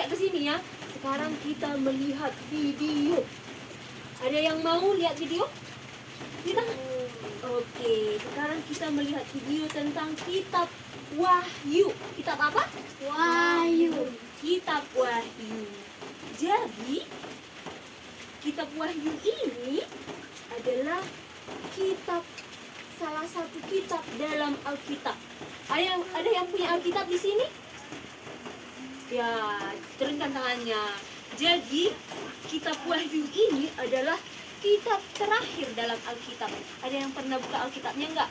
lihat ke sini ya. Sekarang kita melihat video. Ada yang mau lihat video? Kita? Oke, sekarang kita melihat video tentang kitab Wahyu. Kitab apa? Wahyu. Kitab Wahyu. Jadi, kitab Wahyu ini adalah salah satu kitab dalam Alkitab. Ada yang punya Alkitab di sini? Ya, turunkan tangannya. Jadi, kitab Wahyu ini adalah kitab terakhir dalam Alkitab. Ada yang pernah buka Alkitabnya enggak?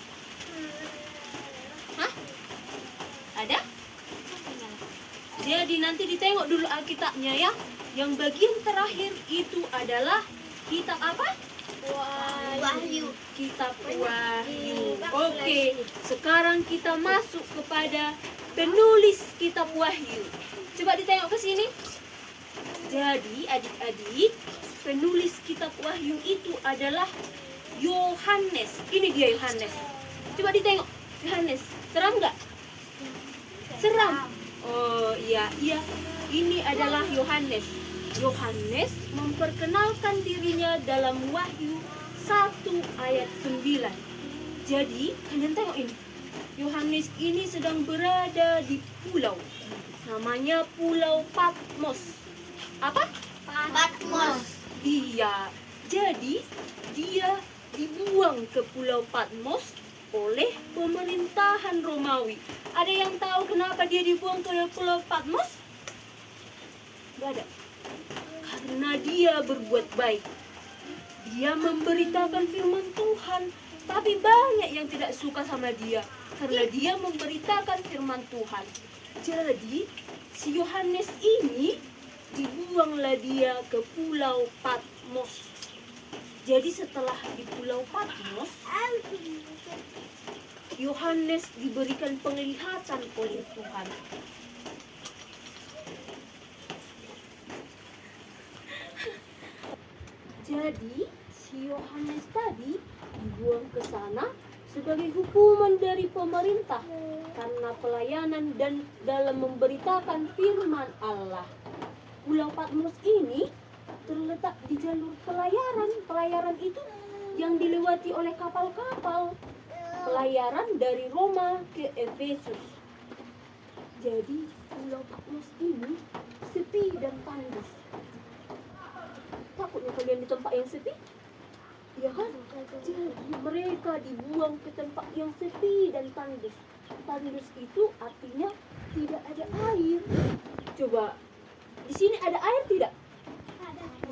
Hah? Ada? Jadi nanti ditengok dulu Alkitabnya ya. Yang bagian terakhir itu adalah kitab apa? Wahyu. Kitab Wahyu. Oke, sekarang kita masuk kepada penulis kitab Wahyu. Coba ditengok ke sini. Jadi adik-adik, penulis kitab Wahyu itu adalah Yohanes. Ini dia Yohanes. Coba ditengok Yohanes. Seram nggak? Seram. Oh iya. Ini adalah Yohanes. Yohanes memperkenalkan dirinya dalam Wahyu 1 ayat 9. Jadi, kalian tengok ini. Yohanes ini sedang berada di pulau. Namanya Pulau Patmos. Apa? Patmos. Iya. Jadi, dia dibuang ke Pulau Patmos oleh pemerintahan Romawi. Ada yang tahu kenapa dia dibuang ke Pulau Patmos? Gak ada. Karena dia berbuat baik. Dia memberitakan firman Tuhan, tapi banyak yang tidak suka sama dia karena dia memberitakan firman Tuhan. Jadi, si Yohanes ini dibuanglah dia ke Pulau Patmos. Jadi setelah di Pulau Patmos, Yohanes diberikan penglihatan oleh Tuhan. Jadi, si Yohanes tadi dibuang ke sana sebagai hukuman dari pemerintah karena pelayanan dan dalam memberitakan firman Allah. Pulau Patmos ini terletak di jalur pelayaran. Pelayaran itu yang dilewati oleh kapal-kapal pelayaran dari Roma ke Efesus. Jadi, Pulau Patmos ini sepi dan tandus. Takutnya kalian di tempat yang sepi? Ya kan? Jadi mereka dibuang ke tempat yang sepi dan tandus. Tandus itu artinya tidak ada air. Coba, di sini ada air tidak?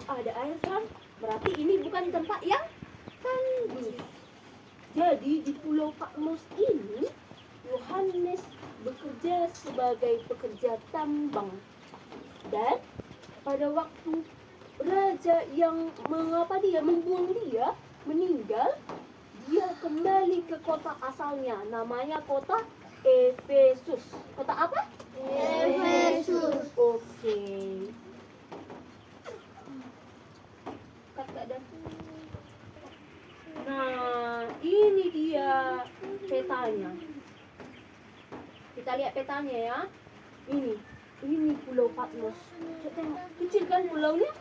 Ada air kan? Berarti ini bukan tempat yang tandus. Jadi di Pulau Patmos ini, Yohanes bekerja sebagai pekerja tambang. Dan pada waktu raja yang membuang dia meninggal, dia kembali ke kota asalnya, namanya kota Efesus. Kota apa? Efesus. Oke. Nah, ini dia petanya. Kita lihat petanya ya. Ini Pulau Patmos. Tengok, kecil kan pulaunya?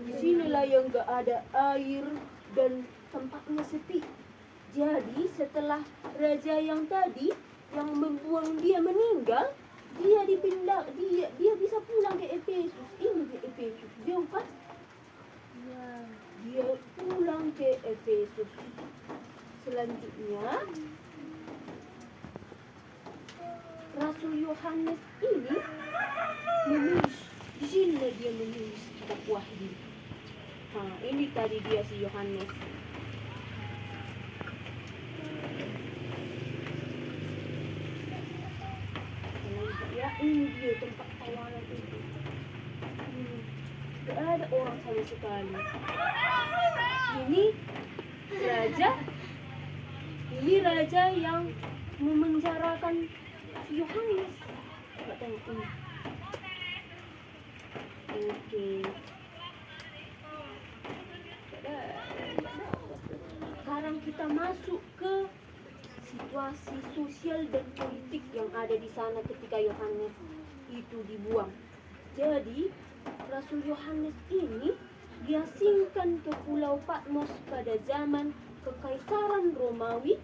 Di sinilah yang gak ada air dan tempatnya sepi. Jadi setelah raja yang tadi yang membuang dia meninggal, dia dipindah, dia bisa pulang ke Efesus. Ini ke Efesus, jauh kan? Dia pulang ke Efesus. Selanjutnya, Rasul Yohanes ini menulis. Di sini dia menulis kitab Wahyu. Ini tadi dia si Yohanes. Ya, ini dia tempat tawanan itu. Gak ada orang sama sekali. Ini raja yang memenjarakan si Yohanes. Coba tengok ini. Oke. Sekarang kita masuk ke situasi sosial dan politik yang ada di sana ketika Yohanes itu dibuang. Jadi Rasul Yohanes ini diasingkan ke Pulau Patmos pada zaman Kekaisaran Romawi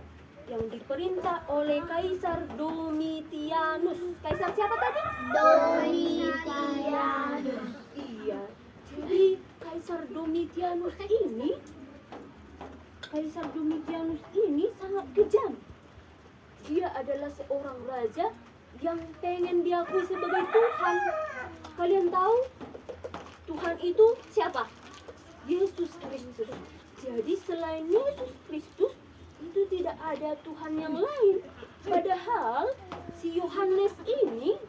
yang diperintah oleh Kaisar Domitianus. Kaisar siapa tadi? Domitianus. Iya. Jadi Kaisar Domitianus ini sangat kejam. Dia adalah seorang raja yang pengen diakui sebagai Tuhan. Kalian tahu Tuhan itu siapa? Yesus Kristus. Jadi selain Yesus Kristus itu tidak ada Tuhan yang lain. Padahal si Yohanes ini,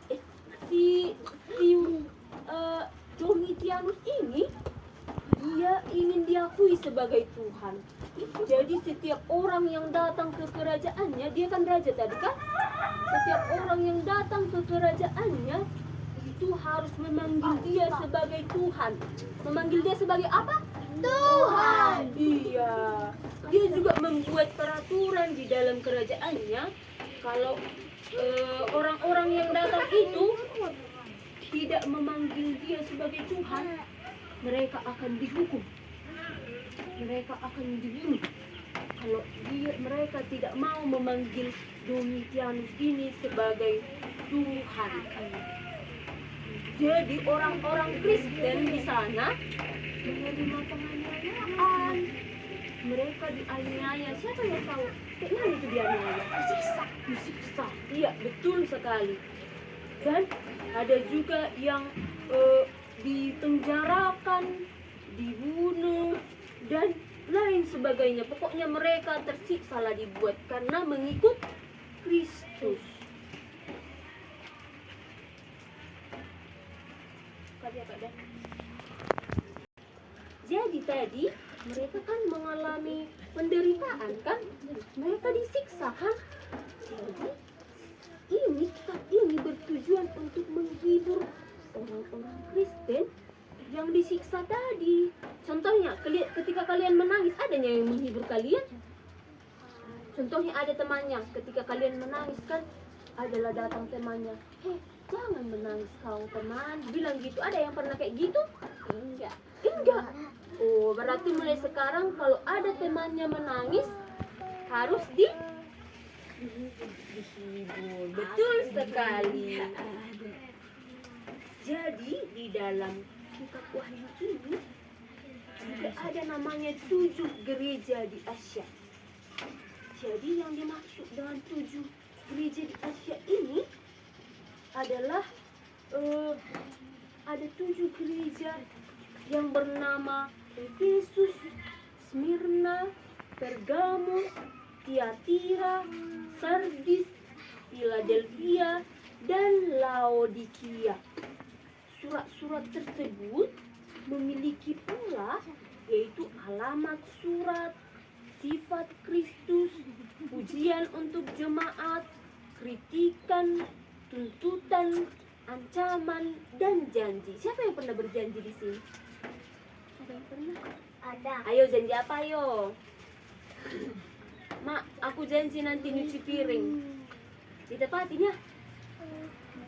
Domitianus ini, dia ingin diakui sebagai Tuhan. Jadi setiap orang yang datang ke kerajaannya, dia kan raja tadi kan? Setiap orang yang datang ke kerajaannya itu harus memanggil dia sebagai Tuhan. Memanggil dia sebagai apa? Tuhan. Iya. Dia juga membuat peraturan di dalam kerajaannya kalau orang-orang yang datang itu tidak memanggil dia sebagai Tuhan, mereka akan dihukum. Mereka akan dibunuh. Kalau mereka tidak mau memanggil Domitianus ini sebagai Tuhan. Jadi orang-orang Kristen di sana menerima penganiayaan. Mereka dianiaya. Siapa yang tahu? Kayaknya itu dianiaya. Disiksa. Iya, betul sekali. Dan ada juga yang dipenjarakan, dibunuh, dan lain sebagainya. Pokoknya mereka tersiksa lah dibuat karena mengikut Kristus. Jadi tadi mereka kan mengalami penderitaan kan? Mereka disiksa kan? Jadi kitab ini bertujuan untuk menghibur orang-orang Kristen yang disiksa tadi. Contohnya, ketika kalian menangis, adanya yang menghibur kalian? Contohnya ada temannya, ketika kalian menangis kan, adalah datang temannya. Hei, jangan menangis kau teman. Bilang gitu, ada yang pernah kayak gitu? Enggak. Oh, berarti mulai sekarang kalau ada temannya menangis, harus dihibur. Betul sekali. Jadi di dalam kitab Wahyu ini juga ada namanya 7 gereja di Asia. Jadi yang dimaksud dengan 7 gereja di Asia ini adalah ada 7 gereja yang bernama Efesus, Smyrna, Pergamus, Tiatira, Sardis, Philadelphia, dan Laodikia. Surat-surat tersebut memiliki pula yaitu alamat surat, sifat Kristus, pujian untuk jemaat, kritikan, tuntutan, ancaman, dan janji. Siapa yang pernah berjanji di sini? Ada yang pernah? Ada. Ayo janji apa ayo? Mak, aku janji nanti nyuci piring. Ditepatinya?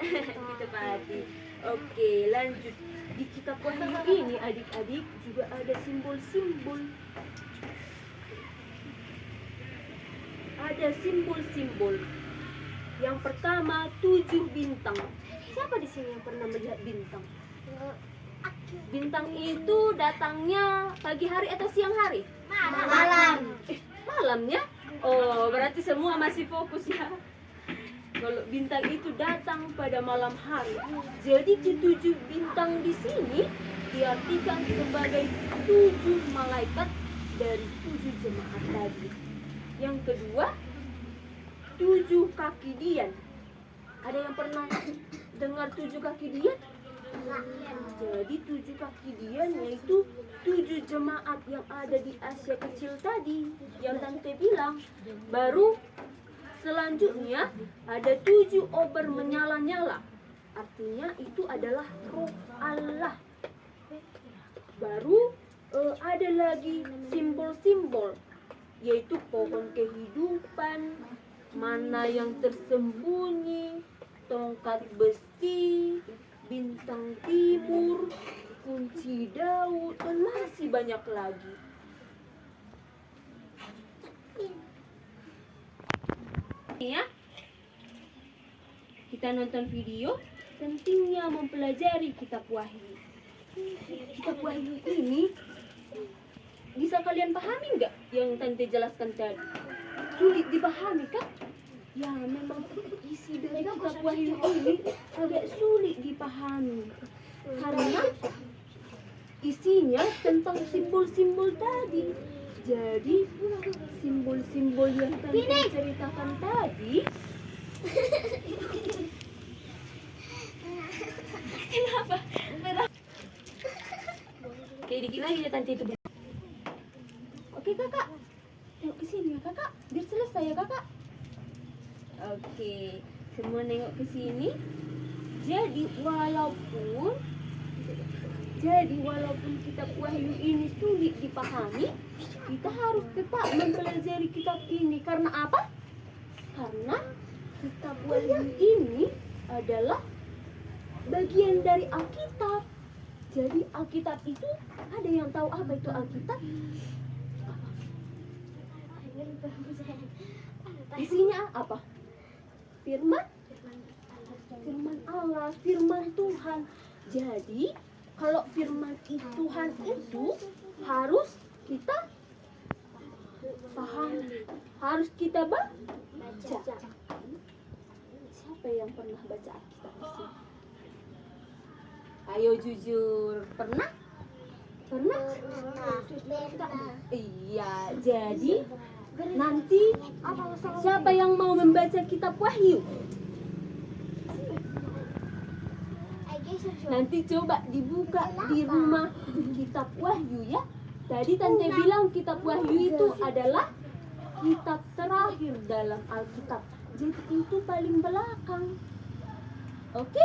Ditepati. Oke, lanjut. Di kitab Wahyu ini adik-adik juga ada simbol-simbol. Ada simbol-simbol. Yang pertama 7 bintang. Siapa di sini yang pernah melihat bintang? Bintang itu datangnya pagi hari atau siang hari? Malam. Malamnya? Oh, berarti semua masih fokus ya. Kalau bintang itu datang pada malam hari. Jadi ketujuh bintang di sini diartikan sebagai 7 malaikat dari 7 jemaat tadi. Yang kedua, 7 kaki dian. Ada yang pernah dengar 7 kaki dian? Jadi 7 kaki dian yaitu 7 jemaat yang ada di Asia kecil tadi yang Tante bilang. Baru selanjutnya ada 7 obor menyala-nyala. Artinya itu adalah roh Allah. Baru ada lagi simbol-simbol yaitu pohon kehidupan, mana yang tersembunyi, tongkat besi, bintang Zabur, kunci Daud, dan masih banyak lagi. Ya, kita nonton video pentingnya mempelajari kitab Wahyu. Kitab Wahyu ini bisa kalian pahami nggak yang Tante jelaskan tadi? Sulit dipahami kan? Ya, memang isi dari kitab Wahyu ini agak sulit dipahami karena isinya tentang simbol-simbol tadi. Jadi simbol-simbol yang Tante ceritakan tadi kenapa? Oke, dikit lagi ya Tante itu. Oke kakak, tengok ke sini ya kakak, biar selesai ya kakak. Oke, semua nengok ke sini. Jadi walaupun kitab Wahyu ini sulit dipahami, kita harus tetap mempelajari kitab ini. Karena apa? Karena kitab Wahyu ini adalah bagian dari Alkitab. Jadi Alkitab itu, ada yang tahu apa itu Alkitab? Isinya apa? Firman Allah, firman Tuhan. Jadi kalau firman Tuhan itu harus kita paham, harus kita baca. Siapa yang pernah baca Alkitab di sini? Ayo jujur, pernah? Pernah? Iya, jadi nanti siapa yang mau membaca kitab Wahyu? Nanti coba dibuka di rumah kitab Wahyu ya. Tadi Tante bilang kitab Wahyu itu adalah kitab terakhir dalam Alkitab. Jadi itu paling belakang. Oke?